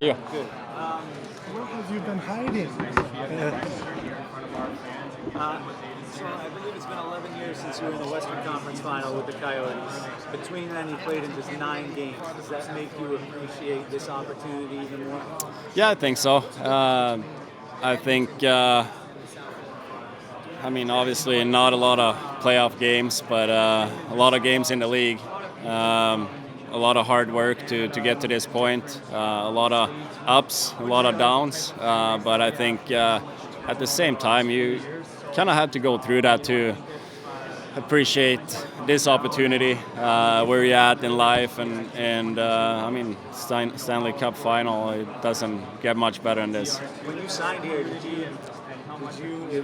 Yeah. Good. Where have you been hiding? So I believe it's been 11 years since you were in the Western Conference Final with the Coyotes. Between then, you played in just 9 games. Does that make you appreciate this opportunity even more? Yeah, I think so. I think, obviously not a lot of playoff games, but a lot of games in the league. A lot of hard work to get to this point. A lot of ups, a lot of downs. But I think at the same time, you kind of have to go through that to appreciate this opportunity, where you're at in life, and Stanley Cup final. It doesn't get much better than this. When you signed here,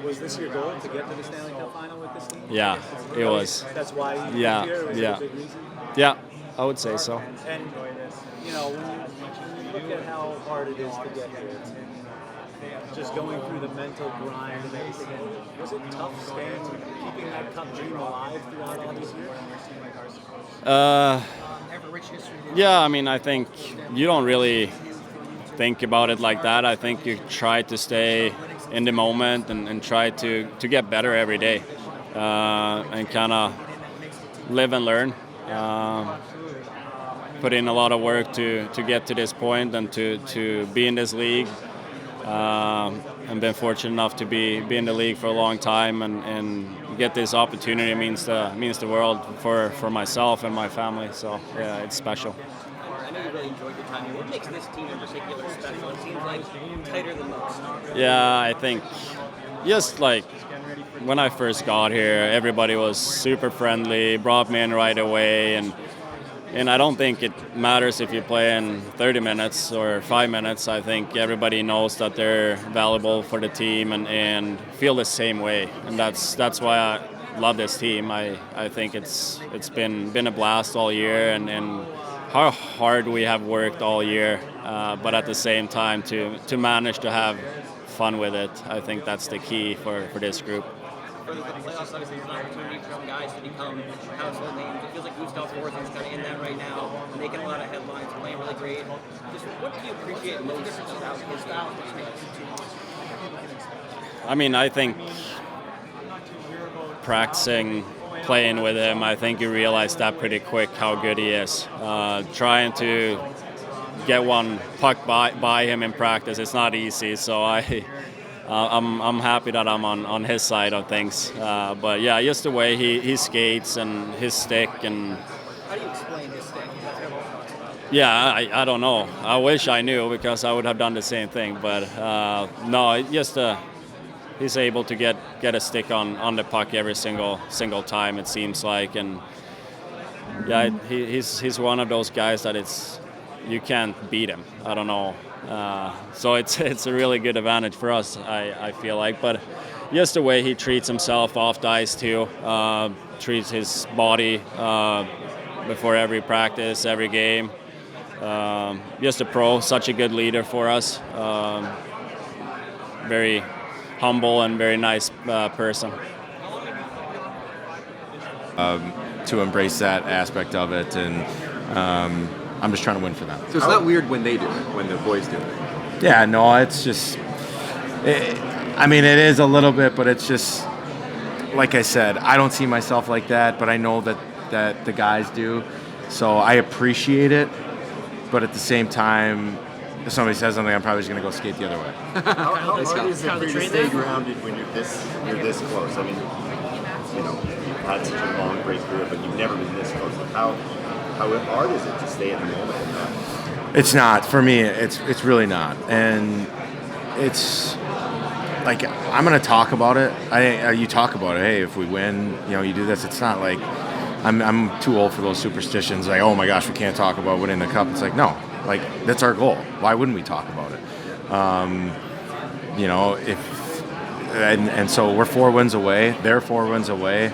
was this your goal to get to the Stanley Cup final with this team? Yeah, it was. That's why you Yeah, moved here? Was yeah. it a big reason? Yeah, I would say so. And when you look at how hard it is to get here, just going through the mental grind and everything, was it tough keeping that cup dream alive throughout all these years? Yeah, I think you don't really think about it like that. I think you try to stay in the moment and try to get better every day, and kind of live and learn. Put in a lot of work to get to this point and to be in this league. And been fortunate enough to be in the league for a long time, and get this opportunity means the world for myself and my family. So yeah, it's special. I know you really enjoyed your time here. What makes this team in particular special? It seems like tighter than most. Yeah, I think just like when I first got here, everybody was super friendly, brought me in right away, and I don't think it matters if you play in 30 minutes or 5 minutes. I think everybody knows that they're valuable for the team and feel the same way. And that's why I love this team. I think it's been a blast all year, and how hard we have worked all year. But at the same time, to manage to have fun with it, I think that's the key for this group. For the playoffs, obviously, there's an opportunity for some guys to become household names. It feels like Gustav Forson's kind of in that right now, making a lot of headlines, playing really great. Just what do you appreciate most about his style? I think practicing, playing with him, I think you realize that pretty quick how good he is. Trying to get one puck by him in practice, it's not easy. So I'm happy that I'm on his side of things. But yeah, just the way he skates and his stick and. How do you explain his stick? That's what everyone talks about. Yeah, I don't know. I wish I knew, because I would have done the same thing. But no, just he's able to get a stick on the puck every single time, it seems like. And yeah, he's one of those guys that you can't beat him. I don't know. So it's a really good advantage for us, I feel like. But just the way he treats himself off the ice too, treats his body before every practice, every game. Just a pro, such a good leader for us. Very humble and very nice person. To embrace that aspect of it, and I'm just trying to win for them. So it's not weird when they do it, when the boys do it. Yeah, no, it's just. It is a little bit, but it's just like I said. I don't see myself like that, but I know that the guys do. So I appreciate it, but at the same time, if somebody says something, I'm probably just going to go skate the other way. How hard is it for you to stay grounded when you're this close? I mean, you've had such a long, great career, but you've never been this close. How hard is it to stay in the moment? It's not for me. It's really not, and it's like I'm going to talk about it. You talk about it. Hey, if we win, you do this. It's not like I'm too old for those superstitions. Like, oh my gosh, we can't talk about winning the cup. It's like, no, like that's our goal. Why wouldn't we talk about it? And so we're 4 wins away. They're 4 wins away.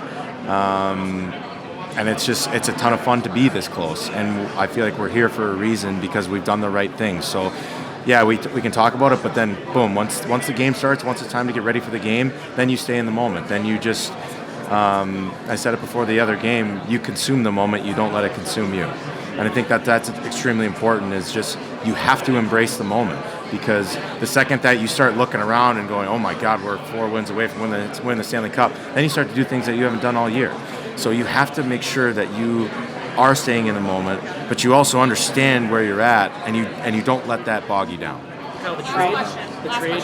And it's a ton of fun to be this close. And I feel like we're here for a reason, because we've done the right thing. So, yeah, we can talk about it, but then, boom, once the game starts, once it's time to get ready for the game, then you stay in the moment. Then you just, I said it before the other game, you consume the moment, you don't let it consume you. And I think that's extremely important, is just you have to embrace the moment, because the second that you start looking around and going, oh my God, we're 4 wins away from winning the Stanley Cup, then you start to do things that you haven't done all year. So you have to make sure that you are staying in the moment, but you also understand where you're at, and you don't let that bog you down. Kyle, the trade,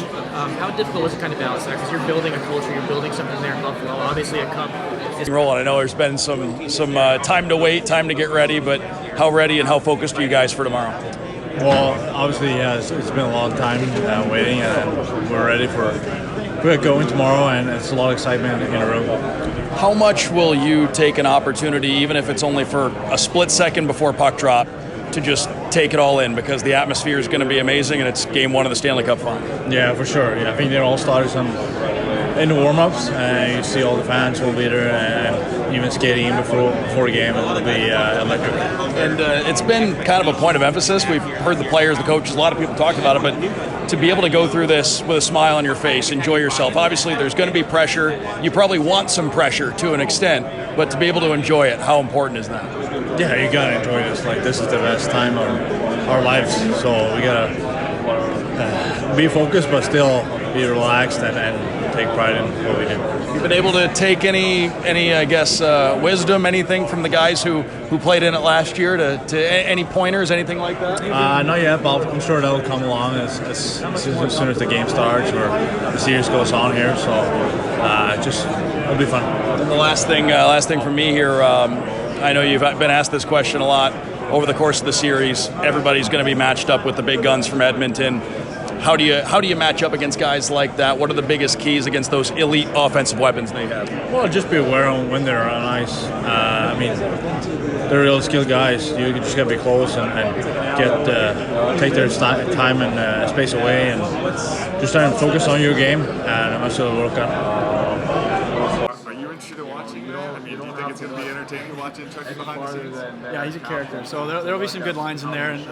how difficult is it kind of balance that? Because you're building a culture, you're building something there in Buffalo. Obviously, a cup is rolling. I know there's been some time to wait, time to get ready, but how ready and how focused are you guys for tomorrow? Well, obviously, yeah, it's been a long time waiting, and we're ready for going tomorrow, and it's a lot of excitement in a room. How much will you take an opportunity, even if it's only for a split second before puck drop, to just take it all in, because the atmosphere is going to be amazing and it's game 1 of the Stanley Cup final? Yeah, for sure. Yeah, I think they're all started in the warm-ups, and you see all the fans will be there, and even skating in before the game, it'll be electric. And it's been kind of a point of emphasis. We've heard the players, the coaches, a lot of people talked about it, but to be able to go through this with a smile on your face, enjoy yourself. Obviously, there's going to be pressure. You probably want some pressure to an extent, but to be able to enjoy it, how important is that? Yeah, you gotta enjoy this. Like, this is the best time of our lives, so we gotta be focused, but still be relaxed and take pride in what we do. You've been able to take any I guess, wisdom, anything from the guys who played in it last year, to any pointers, anything like that? Not yet, but I'm sure that'll come along as soon as the game starts or the series goes on here. So it'll be fun. And the last thing from me here. I know you've been asked this question a lot over the course of the series. Everybody's going to be matched up with the big guns from Edmonton. How do you match up against guys like that? What are the biggest keys against those elite offensive weapons they have? Well, just be aware of when they're on ice. I mean, they're real skilled guys. You just got to be close and take their time and space away, and just try and focus on your game, and I'm sure it'll work out. Do you think it's going to be entertaining watching Chucky behind the scenes? Yeah, he's a character. So there'll be some good lines in there, and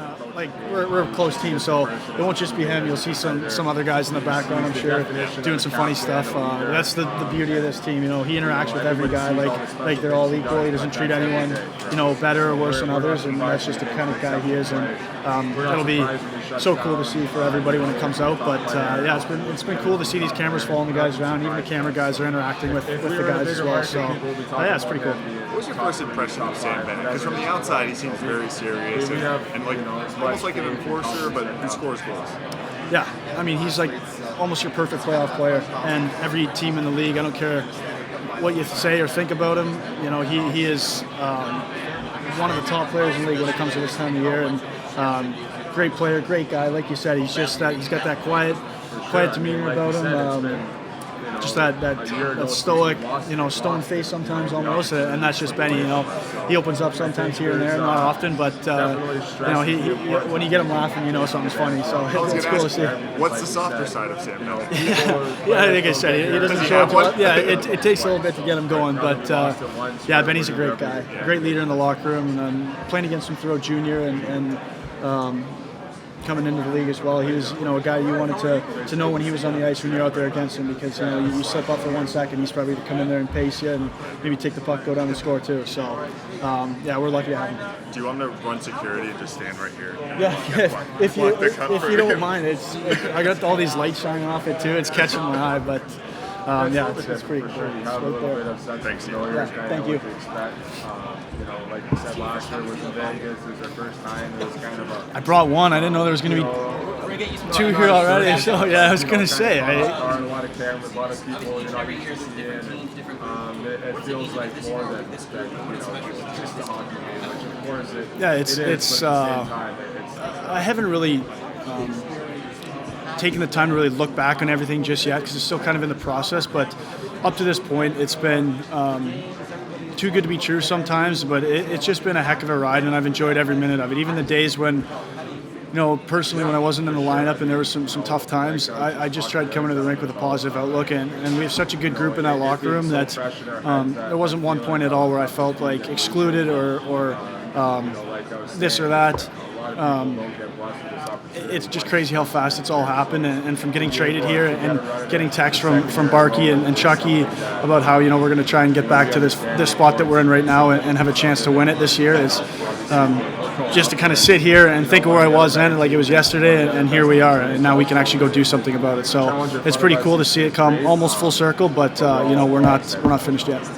we're a close team, so it won't just be him. You'll see some other guys in the background, I'm sure, doing some funny stuff. That's the beauty of this team. You know, he interacts with every guy like they're all equal. He doesn't treat anyone, better or worse than others, and that's just the kind of guy he is. And it'll be so cool to see for everybody when it comes out. But yeah, it's been cool to see these cameras following the guys around. Even the camera guys are interacting with the guys as well. So yeah, it's pretty cool. What was your first impression of Sam Bennett? Because from the outside, he seems very serious and like almost like an enforcer, but he scores goals. Yeah, I mean, he's like almost your perfect playoff player. And every team in the league, I don't care what you say or think about him, he is one of the top players in the league when it comes to this time of year. And great player, great guy. Like you said, he's got that quiet demeanor about him. Just that stoic, stone face sometimes almost, and that's just Benny. He opens up sometimes here and there, not often, but he when you get him laughing, something's funny. So it's cool to see. What's the softer side of Sam? No. Yeah, I think I said he doesn't show up. Yeah, it takes a little bit to get him going, but yeah, Benny's a great guy, great leader in the locker room. And playing against him throughout junior and coming into the league as well, he was a guy you wanted to know when he was on the ice when you're out there against him, because you slip up for 1 second, he's probably to come in there and pace you and maybe take the puck, go down and score too. So yeah, we're lucky to have him. Do you want him to run security and just stand right here? Yeah, if you don't mind, I got all these lights shining off it too. It's catching my eye, but yeah, it's pretty cool. Thanks. Yeah, thank you. Like you said, last year was in Vegas. It was their first time. It was kind of a... I brought one. I didn't know there was going to be 2 here already. So yeah, I was going to say. A lot of cameras, a lot of people. You're not used to seeing, and it feels like more than just the hockey game, which of course it. Yeah, it's. I haven't really taken the time to really look back on everything just yet, because it's still kind of in the process. But up to this point, it's been. Too good to be true sometimes, but it's just been a heck of a ride, and I've enjoyed every minute of it. Even the days when, personally, when I wasn't in the lineup and there was some tough times, I just tried coming to the rink with a positive outlook, and we have such a good group in that locker room that there wasn't one point at all where I felt like excluded or this or that. It's just crazy how fast it's all happened, and from getting traded here and getting texts from Barkey and Chucky about how we're going to try and get back to this spot that we're in right now and have a chance to win it this year. just to kind of sit here and think of where I was then, like it was yesterday, and here we are, and now we can actually go do something about it. So it's pretty cool to see it come almost full circle, but we're not finished yet.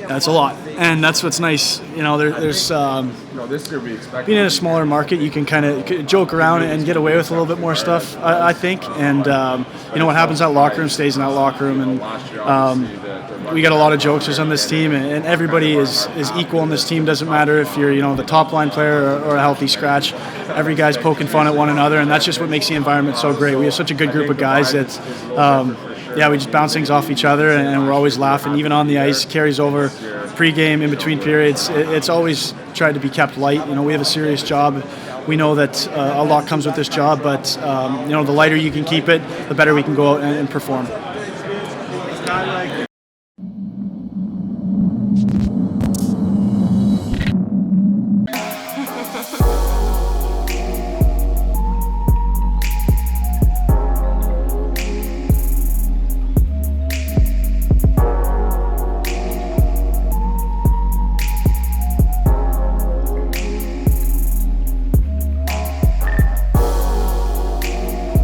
That's a lot, and that's what's nice. There's being in a smaller market, you can kind of joke around and get away with a little bit more stuff, I think. And what happens in that locker room stays in that locker room, and we got a lot of jokesters on this team, and everybody is equal on this team. Doesn't matter if you're the top line player or a healthy scratch. Every guy's poking fun at one another, and that's just what makes the environment so great. We have such a good group of guys that. We just bounce things off each other, and we're always laughing. Even on the ice, carries over pre-game, in between periods. It's always tried to be kept light. We have a serious job. We know that a lot comes with this job, but the lighter you can keep it, the better we can go out and perform. A guy like